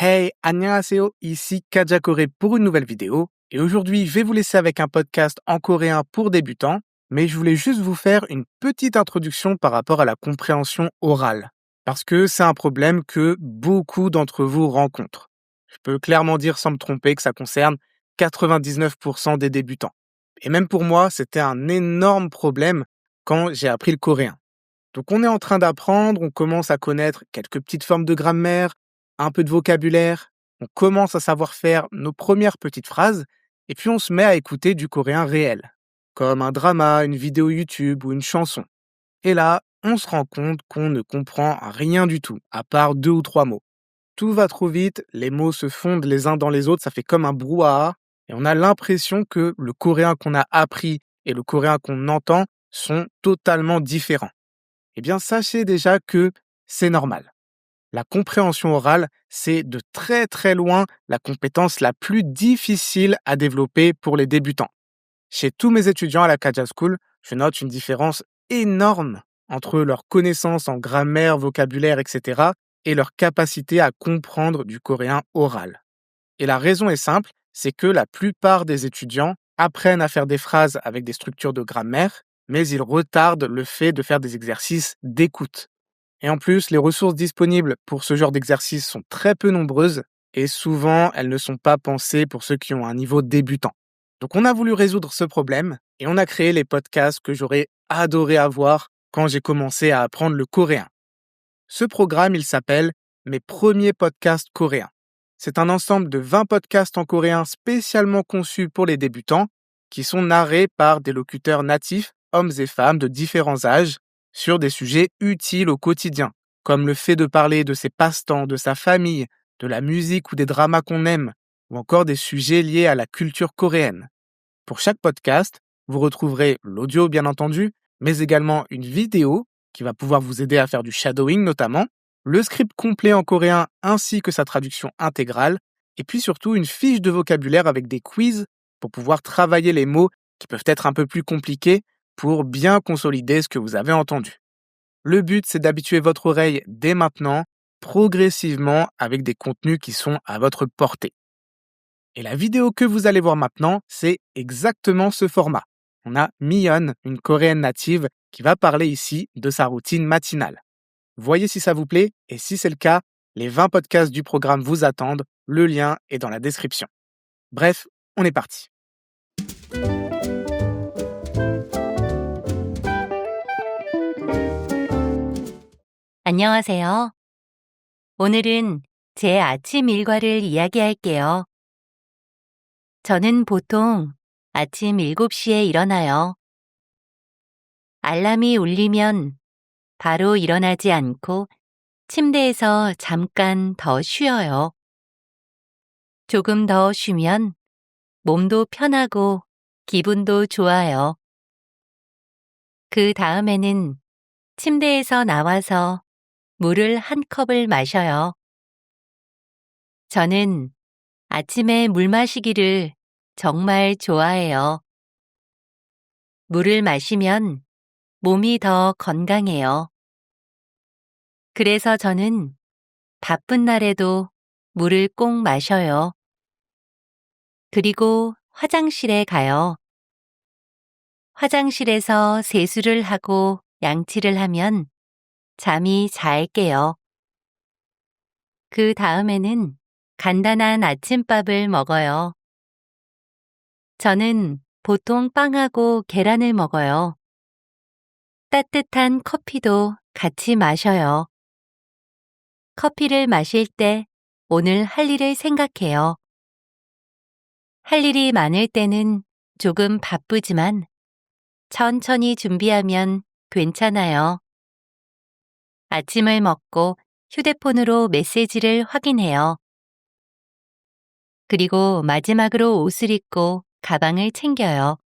Hey, annyeonghaseyo, ici Kaja Corée pour une nouvelle vidéo. Et aujourd'hui, je vais vous laisser avec un podcast en coréen pour débutants, mais je voulais juste vous faire une petite introduction par rapport à la compréhension orale, parce que c'est un problème que beaucoup d'entre vous rencontrent. Je peux clairement dire sans me tromper que ça concerne 99% des débutants. Et même pour moi, c'était un énorme problème quand j'ai appris le coréen. Donc on est en train d'apprendre, on commence à connaître quelques petites formes de grammaire, un peu de vocabulaire, on commence à savoir faire nos premières petites phrases, et puis on se met à écouter du coréen réel, comme un drama, une vidéo YouTube ou une chanson. Et là, on se rend compte qu'on ne comprend rien du tout, à part 2 ou 3 mots. Tout va trop vite, les mots se fondent les uns dans les autres, ça fait comme un brouhaha, et on a l'impression que le coréen qu'on a appris et le coréen qu'on entend sont totalement différents. Eh bien, sachez déjà que c'est normal. La compréhension orale, c'est de très très loin la compétence la plus difficile à développer pour les débutants. Chez tous mes étudiants à la Kaja School, je note une différence énorme entre leurs connaissances en grammaire, vocabulaire, etc. et leur capacité à comprendre du coréen oral. Et la raison est simple, c'est que la plupart des étudiants apprennent à faire des phrases avec des structures de grammaire, mais ils retardent le fait de faire des exercices d'écoute. Et en plus, les ressources disponibles pour ce genre d'exercice sont très peu nombreuses et souvent, elles ne sont pas pensées pour ceux qui ont un niveau débutant. Donc on a voulu résoudre ce problème et on a créé les podcasts que j'aurais adoré avoir quand j'ai commencé à apprendre le coréen. Ce programme, il s'appelle Mes premiers podcasts coréens. C'est un ensemble de 20 podcasts en coréen spécialement conçus pour les débutants qui sont narrés par des locuteurs natifs, hommes et femmes de différents âges, sur des sujets utiles au quotidien, comme le fait de parler de ses passe-temps, de sa famille, de la musique ou des dramas qu'on aime, ou encore des sujets liés à la culture coréenne. Pour chaque podcast, vous retrouverez l'audio bien entendu, mais également une vidéo qui va pouvoir vous aider à faire du shadowing notamment, le script complet en coréen ainsi que sa traduction intégrale, et puis surtout une fiche de vocabulaire avec des quiz pour pouvoir travailler les mots qui peuvent être un peu plus compliqués pour bien consolider ce que vous avez entendu. Le but, c'est d'habituer votre oreille dès maintenant, progressivement avec des contenus qui sont à votre portée. Et la vidéo que vous allez voir maintenant, c'est exactement ce format. On a Miyeon, une coréenne native, qui va parler ici de sa routine matinale. Voyez si ça vous plaît, et si c'est le cas, les 20 podcasts du programme vous attendent, le lien est dans la description. Bref, on est parti. 안녕하세요. 오늘은 제 아침 일과를 이야기할게요. 저는 보통 아침 7시에 일어나요. 알람이 울리면 바로 일어나지 않고 침대에서 잠깐 더 쉬어요. 조금 더 쉬면 몸도 편하고 기분도 좋아요. 그 다음에는 침대에서 나와서 물을 한 컵을 마셔요. 저는 아침에 물 마시기를 정말 좋아해요. 물을 마시면 몸이 더 건강해요. 그래서 저는 바쁜 날에도 물을 꼭 마셔요. 그리고 화장실에 가요. 화장실에서 세수를 하고 양치를 하면 잠이 잘 깨요. 그 다음에는 간단한 아침밥을 먹어요. 저는 보통 빵하고 계란을 먹어요. 따뜻한 커피도 같이 마셔요. 커피를 마실 때 오늘 할 일을 생각해요. 할 일이 많을 때는 조금 바쁘지만 천천히 준비하면 괜찮아요. 아침을 먹고 휴대폰으로 메시지를 확인해요. 그리고 마지막으로 옷을 입고 가방을 챙겨요.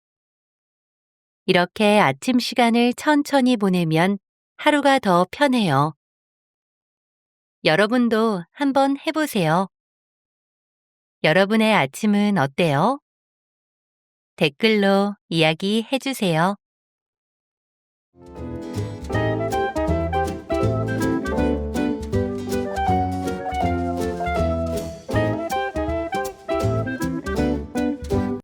이렇게 아침 시간을 천천히 보내면 하루가 더 편해요. 여러분도 한번 해보세요. 여러분의 아침은 어때요? 댓글로 이야기해주세요.